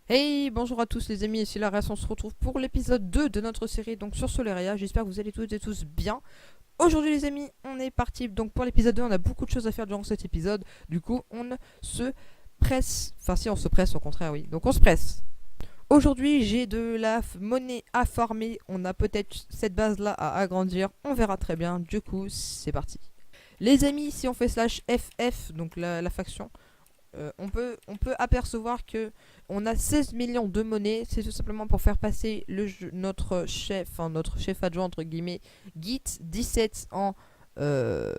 Hey, bonjour à tous les amis, ici la race, on se retrouve pour l'épisode 2 de notre série donc sur Solaria. J'espère que vous allez toutes et tous bien. Aujourd'hui les amis, on est parti donc pour l'épisode 2, on a beaucoup de choses à faire durant cet épisode. Du coup, on ne se presse, enfin si on se presse au contraire, oui. Donc on se presse. Aujourd'hui, j'ai de la monnaie à farmer, on a peut-être cette base là à agrandir, on verra très bien. Du coup, c'est parti. Les amis, si on fait slash FF, donc la faction, on peut apercevoir que on a 16 millions de monnaie. C'est tout simplement pour faire passer notre chef adjoint entre guillemets, Git 17 en le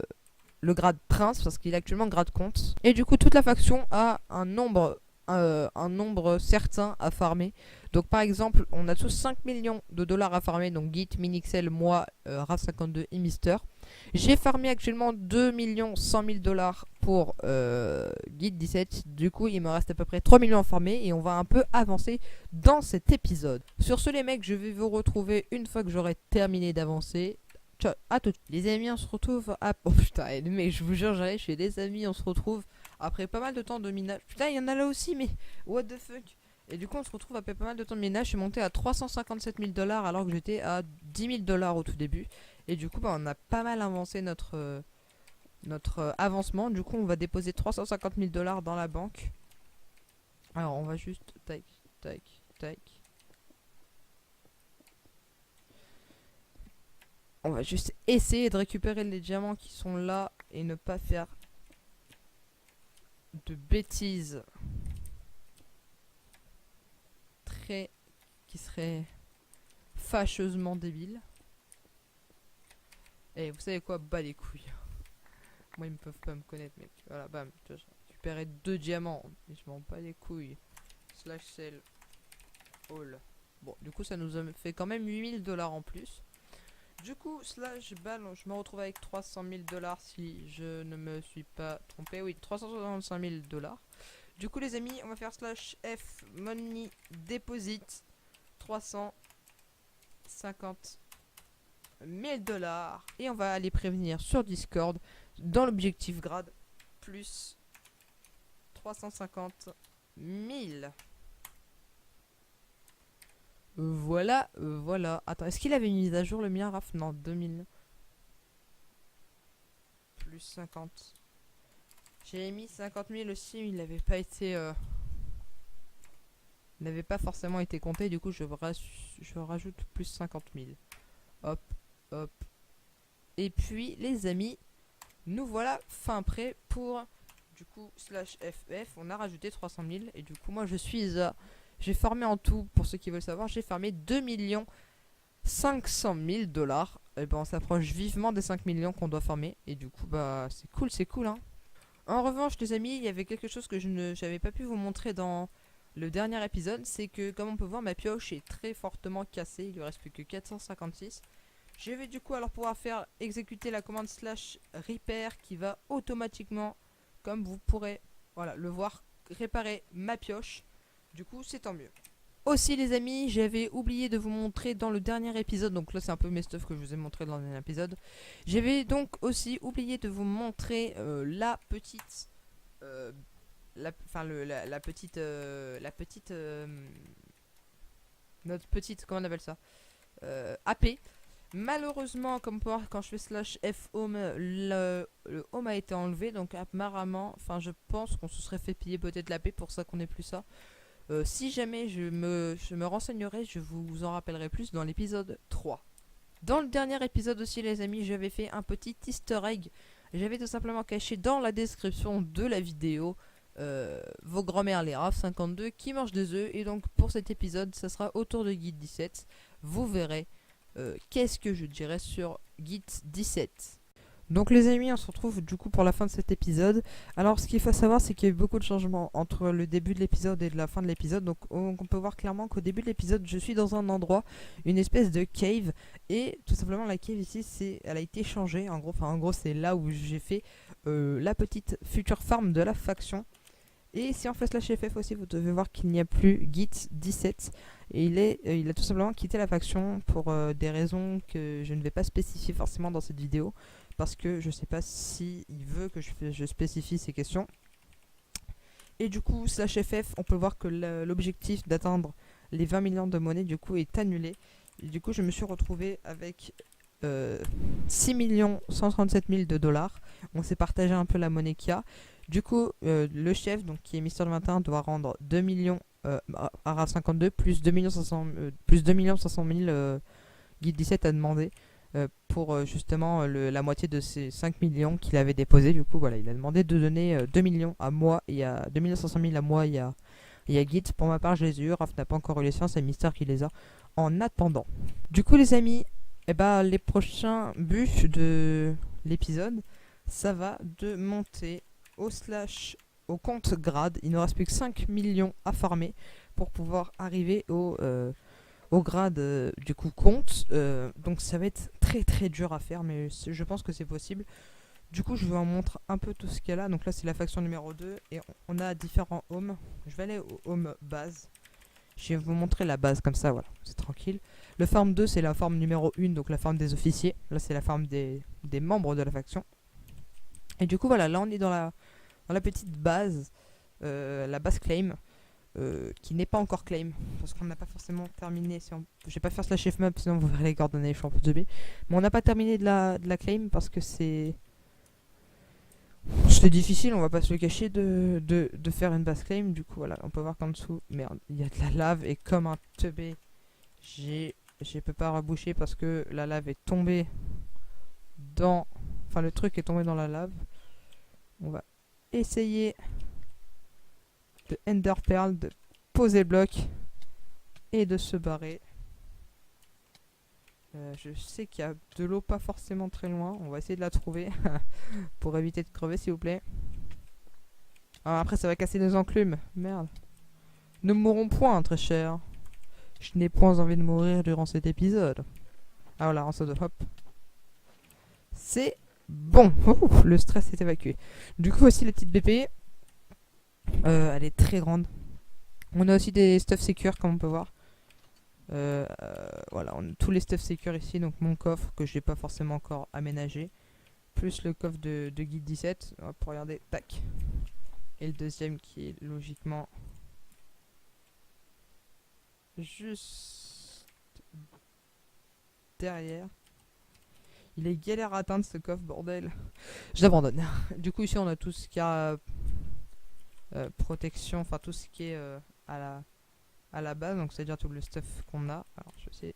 grade prince, parce qu'il est actuellement grade comte. Et du coup, toute la faction a un nombre certain à farmer. Donc par exemple, on a tous 5 millions de dollars à farmer, donc Git, Minixel, moi, RAV52 et Mister. J'ai farmé actuellement 2 100 000 dollars pour Git 17. Du coup, il me reste à peu près 3 millions à farmer et on va un peu avancer dans cet épisode. Sur ce, les mecs, je vais vous retrouver une fois que j'aurai terminé d'avancer. Ciao, à tout. Les amis, on se retrouve à... Oh putain, mais je vous jure, j'allais chez des amis, on se retrouve après pas mal de temps de minage. Putain, il y en a là aussi, mais what the fuck. Et du coup, on se retrouve après pas mal de temps de minage. Je suis monté à 357 000 dollars alors que j'étais à 10 000 dollars au tout début. Et du coup, bah, on a pas mal avancé notre avancement. Du coup, on va déposer 350 000 dollars dans la banque. Alors, on va juste... Tac, tac, tac. On va juste essayer de récupérer les diamants qui sont là et ne pas faire de bêtises très... qui seraient fâcheusement débiles. Et vous savez quoi? Bah les couilles. Moi, ils ne peuvent pas me connaître, mec. Voilà, bam. J'ai récupéré 2 diamants. Mais je m'en bats les couilles. Slash sell all. Bon, du coup, ça nous a fait quand même 8 000 dollars en plus. Du coup, slash balance, je me retrouve avec 300 000 dollars si je ne me suis pas trompé. Oui, 365 000 dollars. Du coup, les amis, on va faire slash F money deposit 350 000 dollars. Et on va aller prévenir sur Discord dans l'objectif grade plus 350 000. Voilà, voilà. Attends, est-ce qu'il avait une mise à jour le mien, Raph? Non, 2000. Plus 50. J'ai mis 50 000 aussi, il n'avait pas été... il n'avait pas forcément été compté, du coup je rajoute plus 50 000. Hop, hop. Et puis, les amis, nous voilà fin prêt pour... Du coup, slash FF, on a rajouté 300 000. Et du coup, moi je suis à... J'ai farmé en tout, pour ceux qui veulent savoir, j'ai farmé 2 500 000 dollars. Et ben on s'approche vivement des 5 millions qu'on doit farmer. Et du coup, bah c'est cool hein. En revanche, les amis, il y avait quelque chose que je n'avais pas pu vous montrer dans le dernier épisode. C'est que, comme on peut voir, ma pioche est très fortement cassée. Il lui reste plus que 456. Je vais du coup alors pouvoir faire exécuter la commande slash repair qui va automatiquement, comme vous pourrez le voir, réparer ma pioche. Du coup, c'est tant mieux. Aussi les amis, j'avais oublié de vous montrer dans le dernier épisode, donc là c'est un peu mes stuff que je vous ai montré dans le dernier épisode. J'avais donc aussi oublié de vous montrer la petite... notre petite, comment on appelle ça, AP. Malheureusement, comme pour voir quand je fais slash F home, le home a été enlevé, donc apparemment, enfin je pense qu'on se serait fait piller peut-être l'AP, pour ça qu'on n'ait plus ça. Si jamais je me renseignerai, je vous en rappellerai plus dans l'épisode 3. Dans le dernier épisode aussi les amis, j'avais fait un petit easter egg. J'avais tout simplement caché dans la description de la vidéo vos grands-mères les RAV52 qui mangent des œufs. Et donc pour cet épisode, ça sera autour de Git 17. Vous verrez qu'est-ce que je dirais sur Git 17. Donc les amis, on se retrouve du coup pour la fin de cet épisode. Alors ce qu'il faut savoir, c'est qu'il y a eu beaucoup de changements entre le début de l'épisode et la fin de l'épisode. Donc on peut voir clairement qu'au début de l'épisode, je suis dans un endroit, une espèce de cave. Et tout simplement la cave ici, elle a été changée. En gros c'est là où j'ai fait la petite future farm de la faction. Et si on fait slash FF aussi, vous devez voir qu'il n'y a plus Git 17. Et il a tout simplement quitté la faction pour des raisons que je ne vais pas spécifier forcément dans cette vidéo. Parce que je sais pas si il veut que je spécifie ces questions. Et du coup, slash FF, on peut voir que l'objectif d'atteindre les 20 millions de monnaie, du coup, est annulé. Et du coup, je me suis retrouvé avec 6 137 000 de dollars. On s'est partagé un peu la monnaie qu'il y a. Du coup, le chef, donc qui est Mister21, doit rendre 2 millions à RAV 52 plus 2 500 plus 2 500 000 Guild 17 a demandé pour justement la moitié de ces 5 millions qu'il avait déposé. Du coup, voilà, il a demandé de donner 2 millions à moi et à 2 500 000 à moi et à Guild. Pour ma part, je les ai eu. Raph n'a pas encore eu les siens, c'est Mister qui les a en attendant. Du coup, les amis, les prochains buts de l'épisode, ça va de monter au compte grade. Il ne reste plus que 5 millions à farmer pour pouvoir arriver au grade du coup compte. Donc ça va être très très dur à faire, mais je pense que c'est possible. Du coup, je vous en montre un peu tout ce qu'il y a là. Donc là, c'est la faction numéro 2 et on a différents homes. Je vais aller au home base. Je vais vous montrer la base comme ça, voilà, c'est tranquille. Le farm 2, c'est la farm numéro 1, donc la farm des officiers. Là, c'est la farm des membres de la faction. Et du coup, voilà, là, on est dans la petite base, la base claim, qui n'est pas encore claim, parce qu'on n'a pas forcément terminé. Je vais pas faire slash fmap, sinon vous verrez les coordonnées, je suis en de B. Mais on n'a pas terminé de la claim parce que c'était difficile, on va pas se le cacher, de faire une base claim. Du coup, voilà, on peut voir qu'en dessous, merde, il y a de la lave et comme un teubé, je peux pas reboucher parce que la lave est tombée dans... Enfin, le truc est tombé dans la lave. On va essayer de Ender Pearl, de poser le bloc et de se barrer. Je sais qu'il y a de l'eau pas forcément très loin. On va essayer de la trouver pour éviter de crever, s'il vous plaît. Ah, après, ça va casser nos enclumes. Merde. Nous mourrons point, très cher. Je n'ai point envie de mourir durant cet épisode. Ah voilà, en saut de hop. C'est bon. Ouh, le stress est évacué. Du coup, aussi la petite BP. Elle est très grande. On a aussi des stuff secure, comme on peut voir. Voilà, on a tous les stuff secure ici. Donc mon coffre que je n'ai pas forcément encore aménagé. Plus le coffre de Guild 17. On va regarder. Tac. Et le deuxième qui est logiquement juste derrière. Il est galère à atteindre ce coffre, bordel. Je l'abandonne. Du coup, ici, on a tout ce qui a protection, enfin tout ce qui est à la base, donc c'est-à-dire tout le stuff qu'on a. Alors, je vais essayer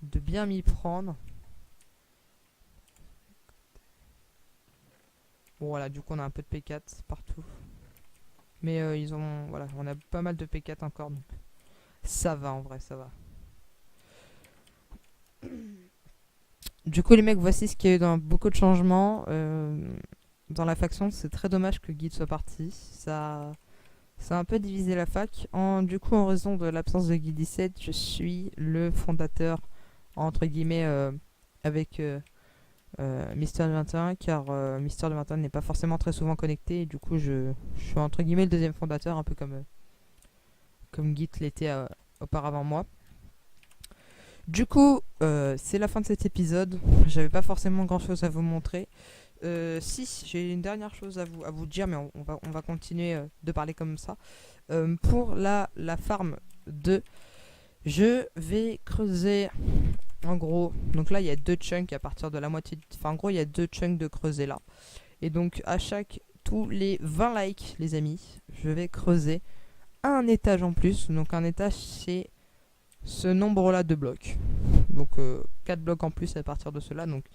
de bien m'y prendre. Bon, voilà, du coup, on a un peu de P4 partout. Mais voilà, on a pas mal de P4 encore, donc ça va en vrai, ça va. Du coup, les mecs, voici ce qu'il y a eu dans beaucoup de changements dans la faction. C'est très dommage que Guide soit parti. Ça a un peu divisé la fac. Du coup, en raison de l'absence de Guide 17, je suis le fondateur, entre guillemets, avec Mister 21, car Mister 21 n'est pas forcément très souvent connecté. Et du coup, je suis entre guillemets le deuxième fondateur, un peu comme Git l'était auparavant moi. Du coup, c'est la fin de cet épisode. J'avais pas forcément grand chose à vous montrer. Si, j'ai une dernière chose à vous dire, mais on va continuer de parler comme ça. Pour la farm 2, je vais creuser en gros. Donc là, il y a 2 chunks à partir de la moitié. Enfin, en gros, il y a 2 chunks de creuser là. Et donc, tous les 20 likes, les amis, je vais creuser un étage en plus. Donc, un étage, c'est ce nombre-là de blocs. Donc, 4 blocs en plus à partir de cela. Donc,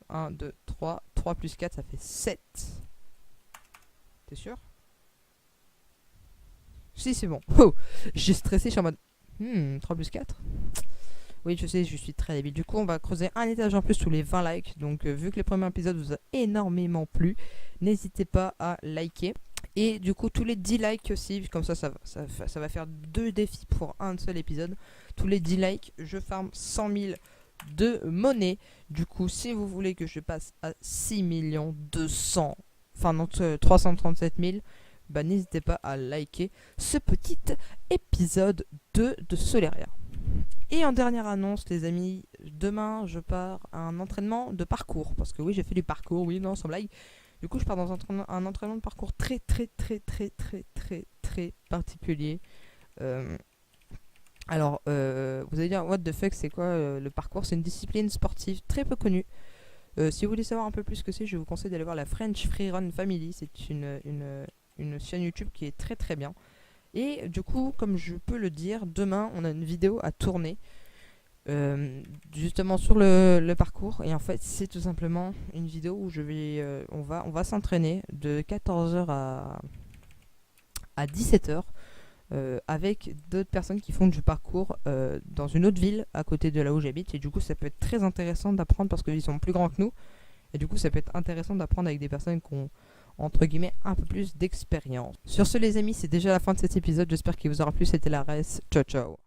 1, 2, 3. 3 plus 4, ça fait 7. T'es sûr? Si, c'est bon. Oh, j'ai stressé, je suis en mode 3 plus 4. Oui, je sais, je suis très débile. Du coup, on va creuser un étage en plus sous les 20 likes. Donc, vu que les premiers épisodes vous a énormément plu, n'hésitez pas à liker. Et du coup, tous les 10 likes aussi, comme ça va faire 2 défis pour un seul épisode. Tous les 10 likes, je farm 100 000 de monnaie. Du coup, si vous voulez que je passe à 6 200, enfin non, 337 000, bah n'hésitez pas à liker ce petit épisode 2 de Soleria. Et en dernière annonce, les amis, demain je pars à un entraînement de parcours. Parce que oui, j'ai fait du parcours, oui, non, sans blague. Du coup, je pars dans un entraînement de parcours très très très très très très très particulier. Euh, vous allez dire, what the fuck, c'est quoi le parcours? C'est une discipline sportive très peu connue. Si vous voulez savoir un peu plus ce que c'est, je vous conseille d'aller voir la French Freerun Family. C'est une chaîne YouTube qui est très très bien. Et du coup, comme je peux le dire, demain, on a une vidéo à tourner justement sur le parcours. Et en fait, c'est tout simplement une vidéo où on va s'entraîner de 14h à 17h avec d'autres personnes qui font du parcours dans une autre ville à côté de là où j'habite. Et du coup, ça peut être très intéressant d'apprendre parce qu'ils sont plus grands que nous. Et du coup, ça peut être intéressant d'apprendre avec des personnes qui ont, entre guillemets, un peu plus d'expérience. Sur ce, les amis, c'est déjà la fin de cet épisode. J'espère qu'il vous aura plu. C'était la res. Ciao, ciao.